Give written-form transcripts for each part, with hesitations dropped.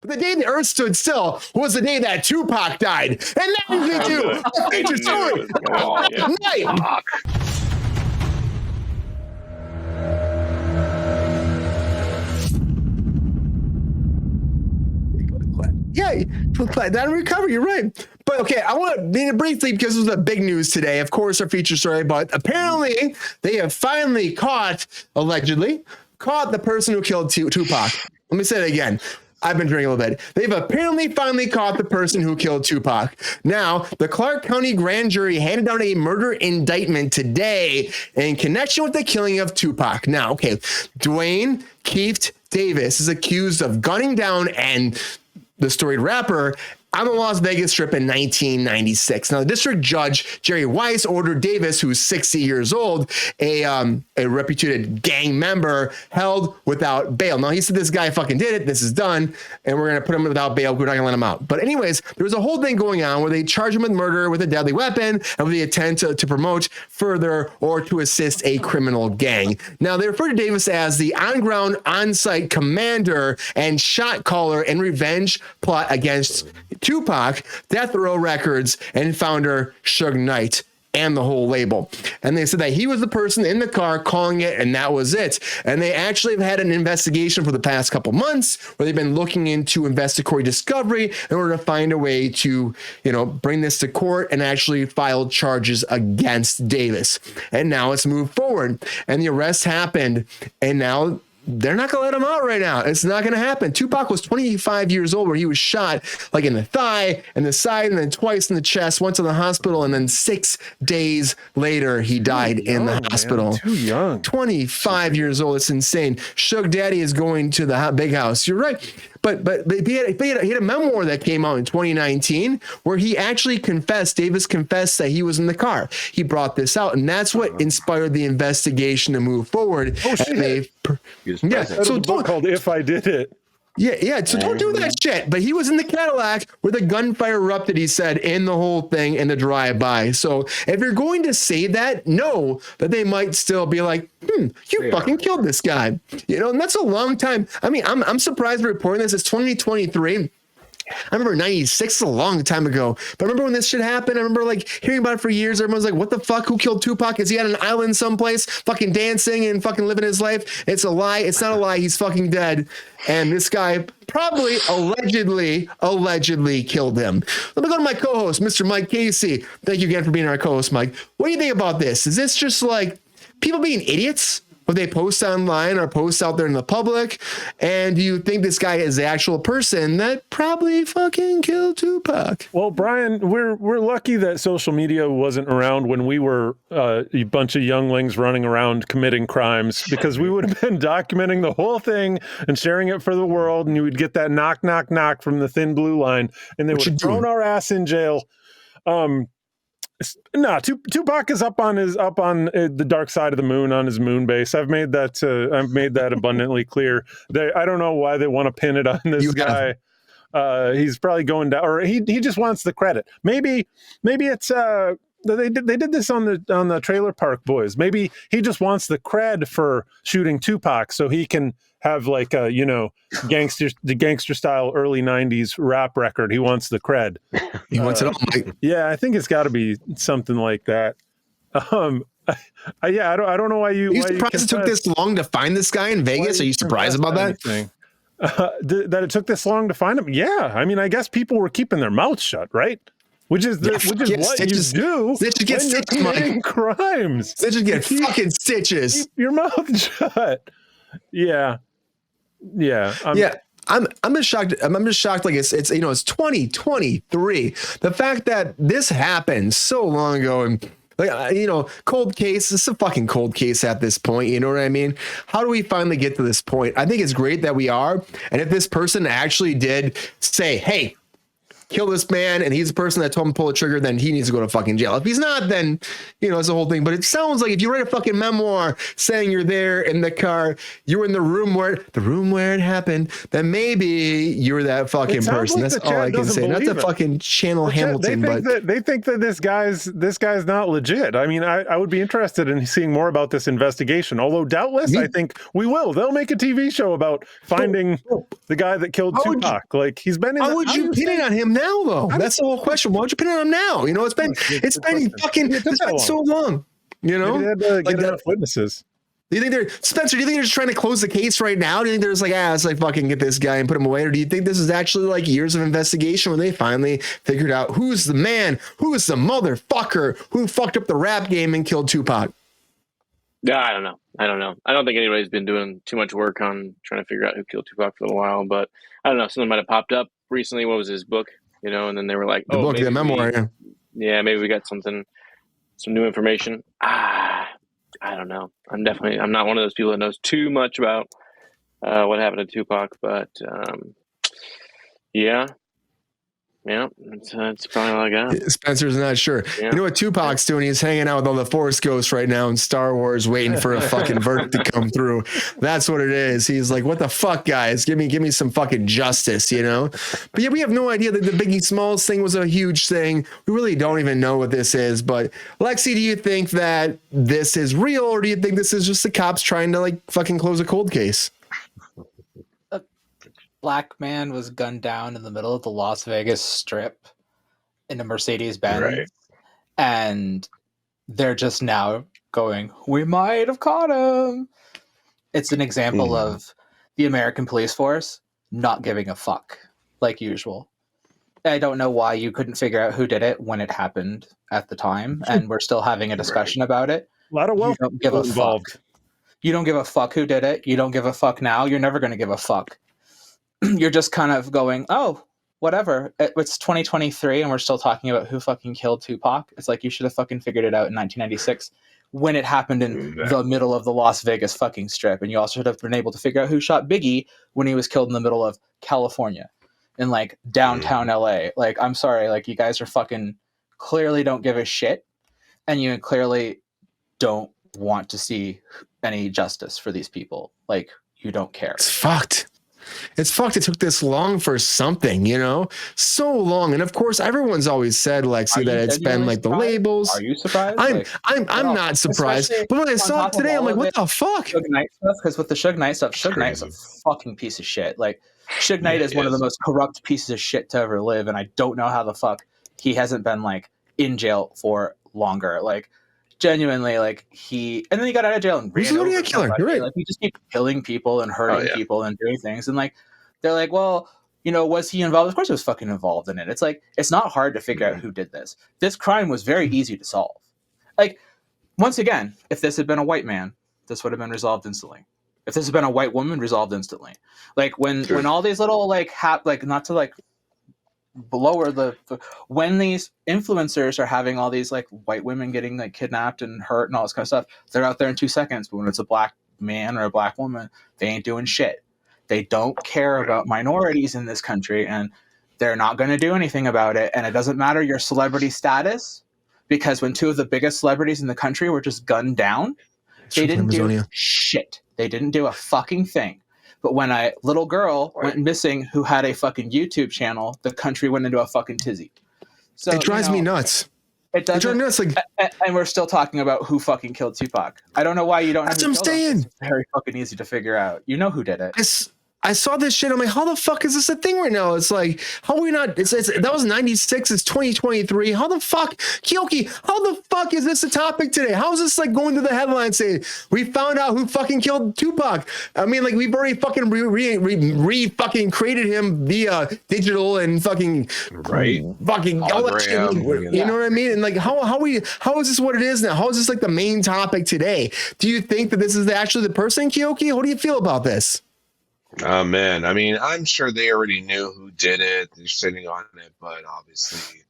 But the day the earth stood still was the day that Tupac died. And that is we do a feature story tonight. Yeah, that recover. You're right. But okay, I want to name it briefly because it was a big news today. Of course, our feature story, but apparently they have finally allegedly caught the person who killed Tupac. Let me say it again. I've been drinking a little bit. They've apparently finally caught the person who killed Tupac. Now, the Clark County grand jury handed down a murder indictment today in connection with the killing of Tupac. Now, okay, Dwayne Keith Davis is accused of gunning down and the storied rapper on the Las Vegas Strip in 1996. Now, the district judge, Jerry Weiss, ordered Davis, who's 60 years old, a reputed gang member, held without bail. Now, he said this guy fucking did it. This is done. And we're going to put him without bail. We're not going to let him out. But anyways, there was a whole thing going on where they charged him with murder with a deadly weapon and with the intent to promote further or to assist a criminal gang. Now, they refer to Davis as the on-ground, on-site commander and shot caller in revenge plot against Tupac, Death Row Records, and founder Suge Knight, and the whole label. And they said that he was the person in the car calling it, and that was it. And they actually have had an investigation for the past couple months where they've been looking into investigatory discovery in order to find a way to, bring this to court and actually file charges against Davis. And now it's moved forward. And the arrest happened, and now they're not going to let him out right now. It's not going to happen. Tupac was 25 years old where he was shot like in the thigh and the side and then twice in the chest, went to the hospital, and then 6 days later he died in the hospital. Man, too young. 25 years old. It's insane. Suge Daddy is going to the big house. You're right. But he had a memoir that came out in 2019 where he actually Davis confessed that he was in the car. He brought this out, and that's what inspired the investigation to move forward. Oh, shit. So a book called If I Did It. Yeah. So don't do that shit. But he was in the Cadillac where the gunfire erupted, he said, in the whole thing in the drive-by. So if you're going to say that, know that they might still be like, you fucking killed this guy. And that's a long time. I mean, I'm surprised we're reporting this. It's 2023. I remember 96 is a long time ago, but I remember when this shit happened. I remember hearing about it for years. Everyone's like, what the fuck? Who killed Tupac? Is he on an island someplace fucking dancing and fucking living his life? It's a lie. It's not a lie. He's fucking dead. And this guy probably allegedly killed him. Let me go to my co-host, Mr. Mike Casey. Thank you again for being our co-host, Mike. What do you think about this? Is this just like people being idiots? What they post online or post out there in the public? And do you think this guy is the actual person that probably fucking killed Tupac? Well, Brian, we're lucky that social media wasn't around when we were a bunch of younglings running around committing crimes, because we would have been documenting the whole thing and sharing it for the world, and you would get that knock, knock, knock from the thin blue line, and they would have thrown our ass in jail. No, Tupac is up on the dark side of the moon on his moon base. I've made that abundantly clear. I don't know why they want to pin it on this guy. He's probably going down, or he just wants the credit. Maybe it's they did this on the Trailer Park Boys. Maybe he just wants the cred for shooting Tupac, so he can have the gangster style early 90s rap record. He wants the cred. He wants it all, Mike. Yeah, I think it's got to be something like that. I don't know why you. Are you surprised it took this long to find this guy in Vegas? Are you surprised about that? That it took this long to find him? Yeah, I mean, I guess people were keeping their mouths shut, right? Which is what you do Snitches get when you're committing crimes. Snitches get fucking stitches. Keep your mouth shut. Yeah. I'm just shocked. I'm just shocked. Like it's 2023. The fact that this happened so long ago, and cold case. It's a fucking cold case at this point. You know what I mean? How do we finally get to this point? I think it's great that we are. And if this person actually did say, hey, kill this man and he's the person that told him to pull the trigger, then he needs to go to fucking jail. If he's not, then, it's the whole thing. But it sounds like if you write a fucking memoir saying you're there in the car, you were in the room where it happened, then maybe you're that fucking person. Like that's all I can say. Not to fucking channel Hamilton, they think that this guy's not legit. I mean, I would be interested in seeing more about this investigation. Although doubtless, I think we will. They'll make a TV show about finding the guy that killed Tupac. Like he's been in. How would you pin it on him now, though? That's the whole question. Why would you pin it on him now? It's been so long. Maybe they had to get enough witnesses. Do you think they're just trying to close the case right now? Do you think they're just like, let's like fucking get this guy and put him away? Or do you think this is actually like years of investigation where they finally figured out who's the man, who is the motherfucker who fucked up the rap game and killed Tupac? Yeah, I don't know. I don't think anybody's been doing too much work on trying to figure out who killed Tupac for a little while, but I don't know. Something might have popped up recently. What was his book? And then they were like, the memoir. Maybe we got some new information. I don't know. I'm not one of those people that knows too much about what happened to Tupac, but that's probably all I got. Spencer's not sure. Yeah. You know what Tupac's doing? He's hanging out with all the Force ghosts right now in Star Wars, waiting for a fucking verdict to come through. That's what it is. He's like, what the fuck, guys? Give me some fucking justice, But yeah, we have no idea that the Biggie Smalls thing was a huge thing. We really don't even know what this is. But Lexi, do you think that this is real, or do you think this is just the cops trying to like fucking close a cold case? Black man was gunned down in the middle of the Las Vegas Strip in a Mercedes-Benz. Right. And they're just now going, we might have caught him. It's an example of the American police force not giving a fuck, like usual. I don't know why you couldn't figure out who did it when it happened at the time, and we're still having a discussion about it. A lot of wealth you don't give a involved. Fuck. You don't give a fuck who did it. You don't give a fuck now. You're never going to give a fuck. You're just kind of going, oh, whatever. It's 2023 and we're still talking about who fucking killed Tupac. It's like you should have fucking figured it out in 1996 when it happened in the middle of the Las Vegas fucking Strip. And you also should have been able to figure out who shot Biggie when he was killed in the middle of California in like downtown LA. Like, I'm sorry, like you guys are fucking clearly don't give a shit and you clearly don't want to see any justice for these people. Like, you don't care. It's fucked. It took this long for something, so long. And of course, everyone's always said, Lexi, that it's been like the labels. Are you surprised? I'm not surprised. But when I saw it today, I'm like, what the fuck? Because with the Suge Knight stuff, Suge Knight's a fucking piece of shit. Like, Suge Knight is one of the most corrupt pieces of shit to ever live. And I don't know how the fuck he hasn't been like in jail for longer. Like, genuinely, like and then he got out of jail and he's a killer. You're right. Like, he just keeps killing people and hurting people and doing things. And like, they're like, well, was he involved? Of course he was fucking involved in it. It's like, it's not hard to figure out who did this. This crime was very easy to solve. Like, once again, if this had been a white man, this would have been resolved instantly. If this had been a white woman, resolved instantly. Like when all these little like not to like lower when these influencers are having all these like white women getting like kidnapped and hurt and all this kind of stuff, they're out there in 2 seconds. But when it's a black man or a black woman, they ain't doing shit. They don't care about minorities in this country, and they're not going to do anything about it. And it doesn't matter your celebrity status, because when 2 of the biggest celebrities in the country were just gunned down, they didn't do shit. They didn't do a fucking thing. But when a little girl went missing who had a fucking YouTube channel, the country went into a fucking tizzy. So it drives me nuts. It drives me nuts. Like, and we're still talking about who fucking killed Tupac. I don't know why you don't. That's what I'm saying. It's very fucking easy to figure out. You know who did it. I saw this shit. I'm like, how the fuck is this a thing right now? It's like, how are we not? That was 96. It's 2023. How the fuck, Keoki? How the fuck is this a topic today? How is this like going to the headline saying we found out who fucking killed Tupac? I mean, like we've already fucking fucking created him via digital and fucking fucking all that shit. You know what I mean? And like, how is this what it is now? How is this like the main topic today? Do you think that this is actually the person, Keoki? How do you feel about this? Oh, man. I mean, I'm sure they already knew who did it. They're sitting on it, but obviously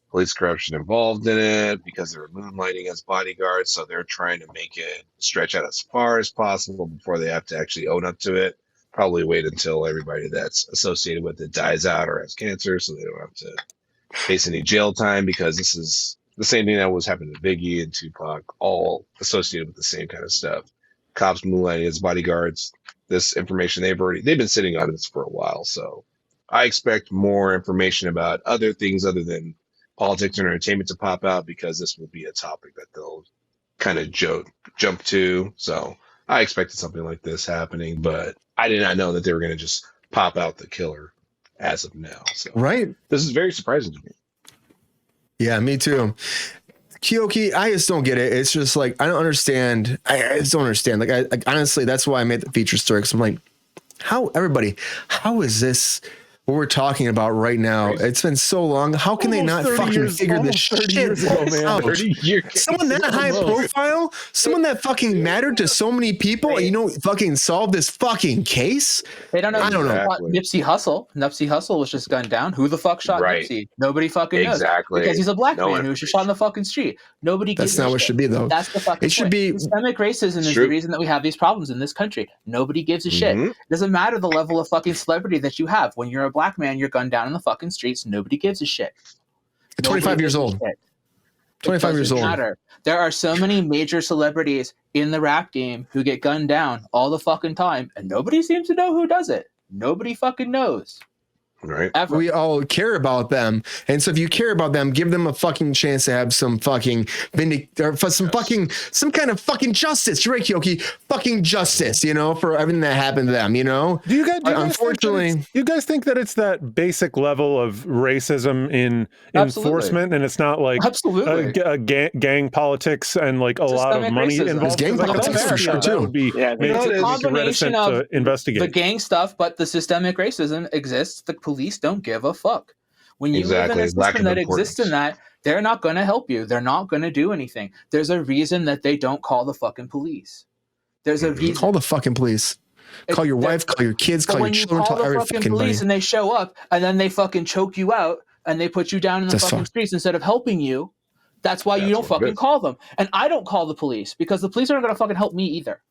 police corruption involved in it because they were moonlighting as bodyguards. So they're trying to make it stretch out as far as possible before they have to actually own up to it. probably wait until everybody that's associated with it dies out or has cancer, so they don't have to face any jail time, because this is the same thing that was happening to Biggie and Tupac, all associated with the same kind of stuff. Cops moonlighting as bodyguards. This information they've been sitting on this for a while, so I expect more information about other things other than politics and entertainment to pop out, because this will be a topic that they'll kind of jump to. So I expected something like this happening, but I did not know that they were going to just pop out the killer as of now. So Right. this is very surprising to me. Yeah, me too. Keoki, I just don't get it. It's just like, I don't understand. I just don't understand. Like, honestly, that's why I made the feature story. Cause I'm like, how is this what we're talking about right now? It's been so long. How can they not fucking figure this shit out? 30 years. Someone that high profile, someone that fucking mattered to so many people, and you don't fucking solve this fucking case? They don't know. I don't know. Nipsey Hussle was just gunned down. Who the fuck shot Nipsey? Nobody fucking knows. Exactly. Because he's a black man who was just shot in the fucking street. Nobody gives a shit. That's not what it should be, though. That's the fucking It should point. be Systemic racism is the reason that we have these problems in this country. Nobody gives a shit. It doesn't matter the level of fucking celebrity that you have. When you're a black man, you're gunned down in the fucking streets. Nobody gives a shit. 25 years old. 25 years old. Matter. There are so many major celebrities in the rap game who get gunned down all the fucking time, and nobody seems to know who does it. Nobody fucking knows. Right. Ever. We all care about them, and so if you care about them, give them a fucking chance to have some fucking some kind of fucking justice. You're right, Keoki. Fucking justice, for everything that happened to them. Do you guys unfortunately, you guys think that it's that basic level of racism in enforcement, and it's not like gang politics and like a lot of money involved? There's gang politics for sure too. Would be it's a combination of investigate the gang stuff, but the systemic racism exists. The police don't give a fuck. When you live in a system that exists in that, they're not going to help you. They're not going to do anything. There's a reason that they don't call the fucking police. There's a reason. Call the fucking police. Call your wife, call your kids, call your children, call every fucking police, and they show up, and then they fucking choke you out, and they put you down in the fucking streets instead of helping you. That's why you don't fucking call them. And I don't call the police, because the police aren't going to fucking help me either.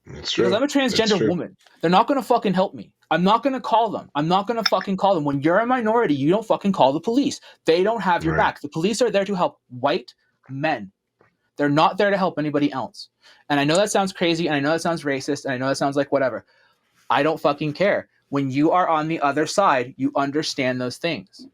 That's true. Because I'm a transgender woman. They're not going to fucking help me. I'm not going to call them. I'm not going to fucking call them. When you're a minority, you don't fucking call the police. They don't have your back. The police are there to help white men. They're not there to help anybody else. And I know that sounds crazy, and I know that sounds racist, and I know that sounds like whatever. I don't fucking care. When you are on the other side, you understand those things.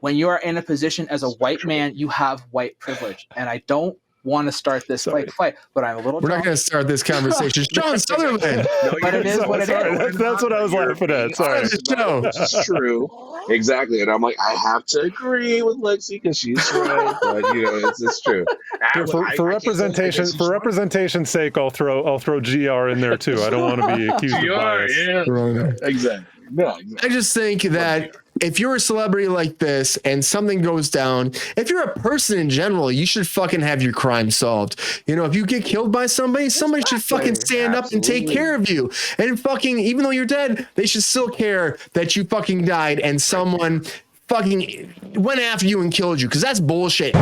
When you are in a position as a white man, you have white privilege. And I don't want to start this fight, but I'm a little. We're not going to start this conversation. John Sutherland. But it is what it is. That's what I was laughing at. Sorry. It's true. Exactly. And I'm like, I have to agree with Lexi because she's right. But it's true. For representation's sake, I'll throw GR in there too. I don't want to be accused of bias. Yeah. Exactly. No, I just think that if you're a celebrity like this and something goes down, if you're a person in general, you should fucking have your crime solved. If you get killed by somebody should fucking stand up and take care of you. And fucking, even though you're dead, they should still care that you fucking died and someone fucking went after you and killed you, because that's bullshit.